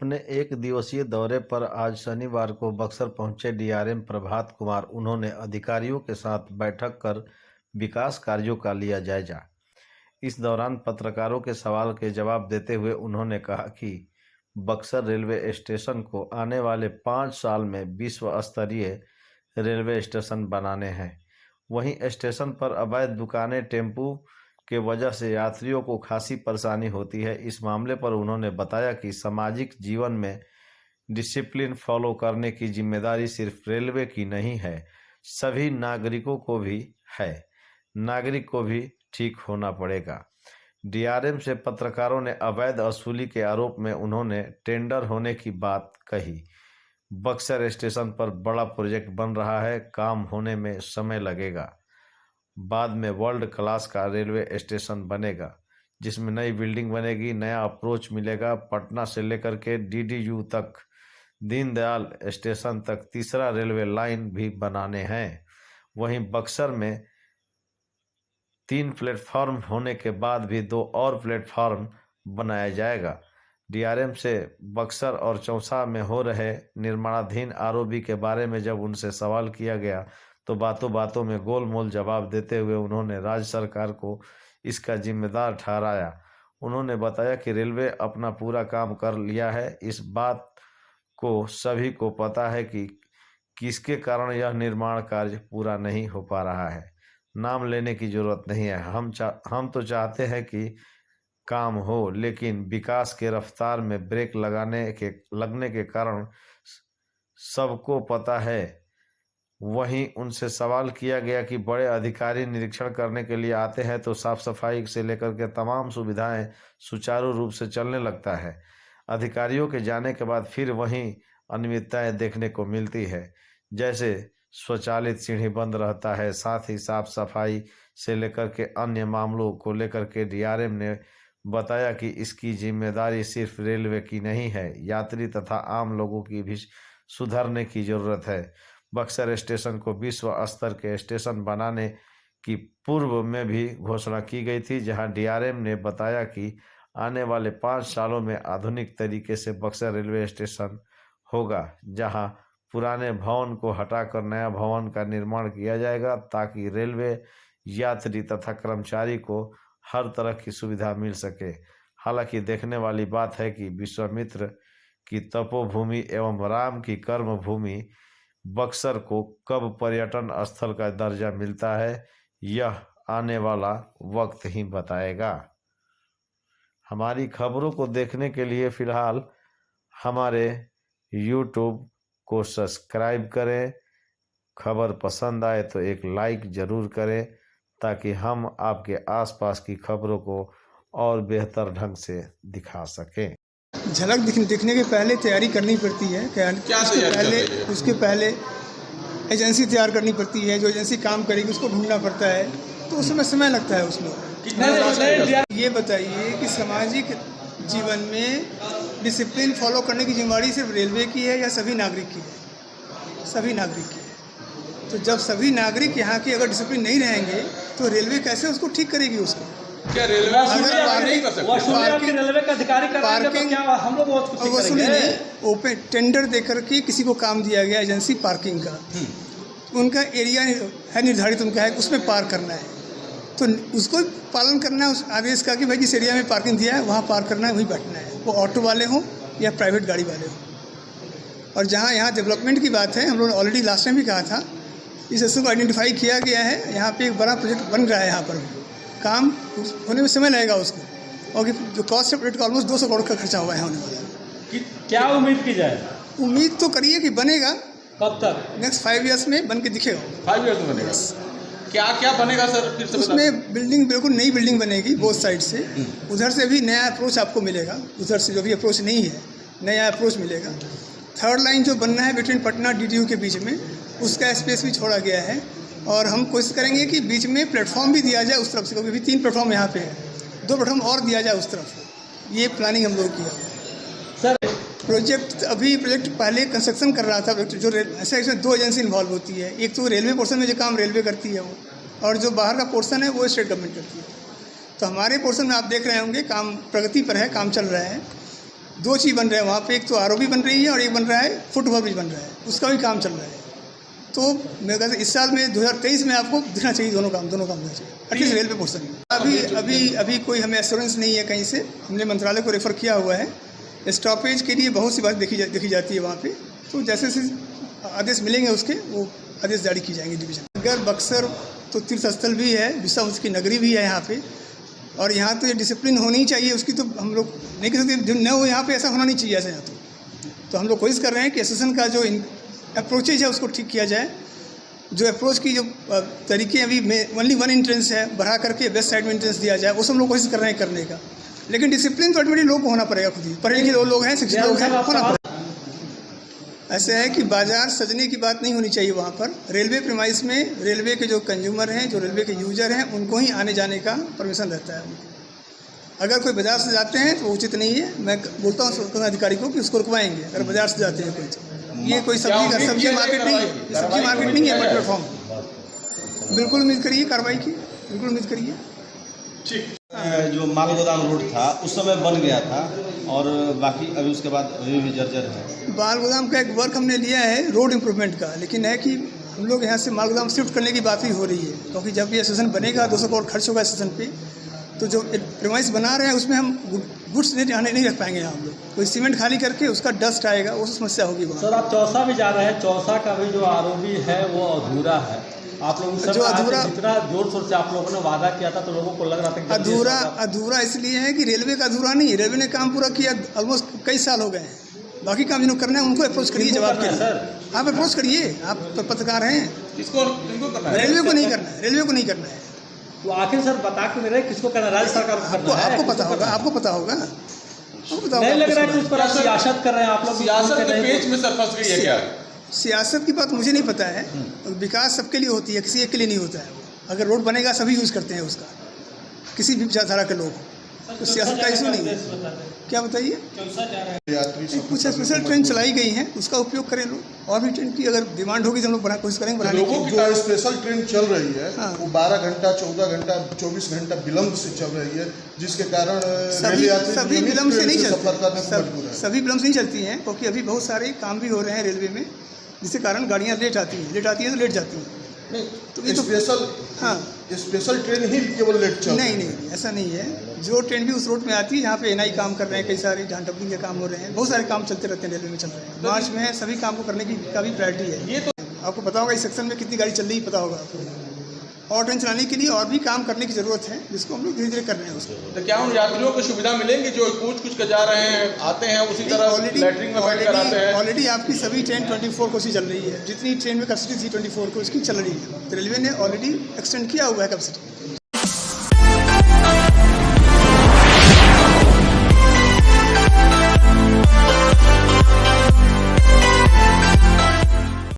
अपने एक दिवसीय दौरे पर आज शनिवार को बक्सर पहुंचे डीआरएम प्रभात कुमार। उन्होंने अधिकारियों के साथ बैठक कर विकास कार्यों का लिया जायजा। इस दौरान पत्रकारों के सवाल के जवाब देते हुए उन्होंने कहा कि बक्सर रेलवे स्टेशन को आने वाले 5 साल में विश्व स्तरीय रेलवे स्टेशन बनाने हैं। वहीं स्टेशन पर अवैध दुकानें, टेम्पू के वजह से यात्रियों को खासी परेशानी होती है। इस मामले पर उन्होंने बताया कि सामाजिक जीवन में डिसिप्लिन फॉलो करने की जिम्मेदारी सिर्फ रेलवे की नहीं है, सभी नागरिकों को भी है। नागरिक को भी ठीक होना पड़ेगा। डीआरएम से पत्रकारों ने अवैध वसूली के आरोप में उन्होंने टेंडर होने की बात कही। बक्सर स्टेशन पर बड़ा प्रोजेक्ट बन रहा है, काम होने में समय लगेगा। बाद में वर्ल्ड क्लास का रेलवे स्टेशन बनेगा, जिसमें नई बिल्डिंग बनेगी, नया अप्रोच मिलेगा। पटना से लेकर के डीडीयू तक, दीनदयाल स्टेशन तक तीसरा रेलवे लाइन भी बनाने हैं। वहीं बक्सर में 3 प्लेटफॉर्म होने के बाद भी 2 और प्लेटफॉर्म बनाया जाएगा। डीआरएम से बक्सर और चौसा में हो रहे निर्माणाधीन आरओबी के बारे में जब उनसे सवाल किया गया तो बातों बातों में गोलमोल जवाब देते हुए उन्होंने राज्य सरकार को इसका जिम्मेदार ठहराया। उन्होंने बताया कि रेलवे अपना पूरा काम कर लिया है। इस बात को सभी को पता है कि किसके कारण यह निर्माण कार्य पूरा नहीं हो पा रहा है। नाम लेने की जरूरत नहीं है। हम तो चाहते हैं कि काम हो, लेकिन विकास के रफ्तार में ब्रेक लगने के कारण सबको पता है। वहीं उनसे सवाल किया गया कि बड़े अधिकारी निरीक्षण करने के लिए आते हैं तो साफ सफाई से लेकर के तमाम सुविधाएं सुचारू रूप से चलने लगता है। अधिकारियों के जाने के बाद फिर वहीं अनियमितताएं देखने को मिलती है, जैसे स्वचालित सीढ़ी बंद रहता है। साथ ही साफ सफाई से लेकर के अन्य मामलों को लेकर के डीआरएम ने बताया कि इसकी जिम्मेदारी सिर्फ रेलवे की नहीं है, यात्री तथा आम लोगों की भी सुधरने की जरूरत है। बक्सर स्टेशन को विश्व स्तर के स्टेशन बनाने की पूर्व में भी घोषणा की गई थी, जहां डीआरएम ने बताया कि आने वाले 5 सालों में आधुनिक तरीके से बक्सर रेलवे स्टेशन होगा, जहां पुराने भवन को हटाकर नया भवन का निर्माण किया जाएगा, ताकि रेलवे यात्री तथा कर्मचारी को हर तरह की सुविधा मिल सके। हालांकि देखने वाली बात है कि विश्वामित्र की तपोभूमि एवं राम की कर्म भूमि बक्सर को कब पर्यटन स्थल का दर्जा मिलता है, यह आने वाला वक्त ही बताएगा। हमारी खबरों को देखने के लिए फिलहाल हमारे YouTube को सब्सक्राइब करें। खबर पसंद आए तो एक लाइक जरूर करें, ताकि हम आपके आसपास की खबरों को और बेहतर ढंग से दिखा सकें। झलक दिखने के पहले तैयारी करनी पड़ती है। उसके पहले एजेंसी तैयार करनी पड़ती है। जो एजेंसी काम करेगी उसको ढूंढना पड़ता है, तो उसमें समय लगता है। उसमें ये बताइए कि सामाजिक जीवन में डिसिप्लिन फॉलो करने की जिम्मेदारी सिर्फ रेलवे की है या सभी नागरिक की है? सभी नागरिक की है। तो जब सभी नागरिक यहाँ के अगर डिसिप्लिन नहीं रहेंगे तो रेलवे कैसे उसको ठीक करेगी? उसको क्या रेलवे का अधिकारी वसूली नहीं, ओपन टेंडर देकर के किसी को काम दिया गया एजेंसी पार्किंग का, उनका एरिया है निर्धारित, उनका है उसमें पार्क करना है, तो उसको पालन करना है उस आदेश का कि भाई जिस एरिया में पार्किंग दिया है वहाँ पार्क करना है, वहीं बैठना है, वो ऑटो वाले हों या प्राइवेट गाड़ी वाले हों। और जहाँ यहाँ डेवलपमेंट की बात है, हम लोगों ने ऑलरेडी लास्ट टाइम भी कहा था, इस इशू को आइडेंटिफाई किया गया है। यहाँ पे एक बड़ा प्रोजेक्ट बन रहा है, यहाँ पर काम होने में समय लगेगा उसको, और जो कॉस्ट है प्रोजेक्ट का ऑलमोस्ट 200 करोड़ का खर्चा हुआ है होने वाला। क्या उम्मीद की जाए? उम्मीद तो करिए कि बनेगा। कब तक? नेक्स्ट 5 ईयर्स में बन के दिखेगा। 5 ईयर्स में बनेगा। क्या क्या बनेगा सर? फिर से उसमें बिल्डिंग, बिल्कुल नई बिल्डिंग बनेगी बोथ साइड से। उधर से भी नया अप्रोच आपको मिलेगा, उधर से जो भी अप्रोच नहीं है नया अप्रोच मिलेगा। 3rd लाइन जो बनना है बिटवीन पटना डीडीयू के बीच में, उसका स्पेस भी छोड़ा गया है, और हम कोशिश करेंगे कि बीच में प्लेटफॉर्म भी दिया जाए उस तरफ से, क्योंकि अभी 3 प्लेटफॉर्म यहाँ पे है, 2 प्लेटफॉर्म और दिया जाए उस तरफ। ये प्लानिंग हम लोग किया सर। प्रोजेक्ट पहले कंस्ट्रक्शन कर रहा था जो ऐसा, इसमें 2 एजेंसी इन्वॉल्व होती है। एक तो रेलवे पोर्शन में जो काम रेलवे करती है वो, और जो बाहर का पोर्शन है वो स्टेट गवर्नमेंट करती है। तो हमारे पोर्शन में आप देख रहे होंगे काम प्रगति पर है, काम चल रहा है। 2 चीज़ बन रहा है वहाँ पे, एक तो आरओबी बन रही है और एक बन रहा है फुटओवर ब्रिज बन रहा है, उसका भी काम चल रहा है। तो मैं कहता इस साल में 2023 में आपको देना चाहिए, दोनों काम होना चाहिए, एटलीस्ट रेलवे पोर्शन। अभी कोई हमें एश्योरेंस नहीं है कहीं से, हमने मंत्रालय को रेफ़र किया हुआ है। स्टॉपेज के लिए बहुत सी बात देखी जाती है वहाँ पे, तो जैसे आदेश मिलेंगे उसके वो आदेश जारी की जाएंगे डिवीज़न। अगर बक्सर तो तीर्थ स्थल भी है, विश्व की नगरी भी है यहाँ पे, और यहाँ तो ये डिसिप्लिन होनी ही चाहिए, उसकी तो हम लोग नहीं कह सकते जो न हो, यहाँ पे ऐसा होना नहीं चाहिए ऐसा यहाँ तो हम लोग कोशिश कर रहे हैं कि एसोसिएशन का जो अप्रोचेज है उसको ठीक किया जाए। जो अप्रोच की जो तरीके अभी ओनली 1 एंट्रेंस है, बढ़ा करके वेस्ट साइड में एंट्रेंस दिया जाए, वो सब लोग कोशिश कर रहे हैं करने का। लेकिन डिसिप्लिन तो अल्टीमेटली लोग को होना पड़ेगा, खुद ही पढ़े लिखे लोग हैं, शिक्षित लोग हैं, होना पड़ेगा। ऐसे है कि बाजार सजने की बात नहीं होनी चाहिए वहाँ पर। रेलवे प्रीमाइस में रेलवे के जो कंज्यूमर हैं, जो रेलवे के यूजर हैं, उनको ही आने जाने का परमिशन रहता है उनको। अगर कोई बाजार से जाते हैं तो उचित नहीं है, मैं बोलता हूँ स्वतंत्र अधिकारी को कि उसको रुकवाएंगे अगर बाजार से जाते हैं कोई। ये कोई सब्जी मार्केट नहीं है, ये सब्जी मार्केट नहीं है, बट प्लेटफॉर्म। बिल्कुल उम्मीद करिए कार्रवाई की, बिल्कुल उम्मीद करिए। ठीक। जो माल गोदाम रोड था उस समय बन गया था और बाकी अभी उसके बाद अभी भी जर्जर है। माल गोदाम का एक वर्क हमने लिया है रोड इम्प्रूवमेंट का, लेकिन है कि हम लोग यहाँ से माल गोदाम शिफ्ट करने की बात ही हो रही है, क्योंकि जब ये स्टेशन बनेगा 200 करोड़ खर्च होगा स्टेशन पे, तो जो प्रीमाइस बना रहे हैं उसमें हम गुड्स नहीं रख पाएंगे। हम लोग कोई सीमेंट खाली करके उसका डस्ट आएगा, वो समस्या होगी वहाँ। सर आप चौसा भी जा रहे हैं, चौसा का भी जो आरओबी है वो अधूरा है। आप लोग उस समय जितना जोर शोर से आप लोगों ने वादा किया था तो लोगों को लग रहा था कि अधूरा इसलिए है कि रेलवे का अधूरा नहीं है, रेलवे ने काम पूरा किया, ऑलमोस्ट कई साल हो गए हैं। बाकी काम जिनको करना है उनको अप्रोच करिए जवाब के लिए। आप अप्रोच करिए, आप पत्रकार हैं। किसको करना है? रेलवे को नहीं करना है, रेलवे को नहीं करना है। तो आखिर सर बता क्यों नहीं रहे किसको करना है? राज्य सरकार को करना है। आपको पता होगा, आपको पता होगा। नहीं लग रहा है कि उस पर आप सियासत कर रहे हैं आप लोग? सियासत के पेच में सर फंस गई है क्या? सियासत की बात मुझे नहीं पता है। विकास सबके लिए होती है, किसी एक के लिए नहीं होता है। अगर रोड बनेगा सभी यूज़ करते हैं उसका, किसी भी विचारधारा के लोग, तो सियासत का इशू नहीं है। क्या बताइए? कुछ स्पेशल ट्रेन चलाई गई हैं, उसका उपयोग करें लोग। और भी ट्रेन की अगर डिमांड होगी तो हम लोग कोशिश करेंगे बनाने की। जो स्पेशल ट्रेन चल रही है वो 12 घंटा 14 घंटा 24 घंटा विलम्ब से चल रही है, जिसके कारण सभी विलम्ब से नहीं सफर करने को चलती, मजबूर है। सभी विलम्ब से नहीं चलती हैं, क्योंकि अभी बहुत सारे काम भी हो रहे हैं रेलवे में, जिसके कारण गाड़ियाँ लेट आती हैं तो लेट जाती हैं। तो ये स्पेशल ट्रेन ही केवल लेट चल नहीं, ऐसा नहीं है। जो ट्रेन भी उस रूट में आती है जहाँ पे एनआई काम कर रहे हैं, कई सारे जहाँ डबलिंग के काम हो रहे हैं, बहुत सारे काम चलते रहते हैं रेलवे में, चल रहे हैं। मार्च में है, सभी काम को करने की का भी प्रायोरिटी है। ये तो आपको पता होगा इस सेक्शन में कितनी गाड़ी चल रही है, पता होगा आपको। और ट्रेन चलाने के लिए और भी काम करने की ज़रूरत है, जिसको हम लोग धीरे धीरे कर रहे हैं उसको। तो क्या उन यात्रियों को सुविधा मिलेंगी जो कुछ कर जा रहे हैं, आते हैं उसी तरह लैटरिन में बैठ कर आते हैं? ऑलरेडी आपकी सभी ट्रेन 24 को सी चल रही है, जितनी ट्रेन में कैपेसिटी थी 24 को उसकी चल रही है। तो रेलवे ने ऑलरेडी एक्सटेंड किया हुआ है कैपेसिटी।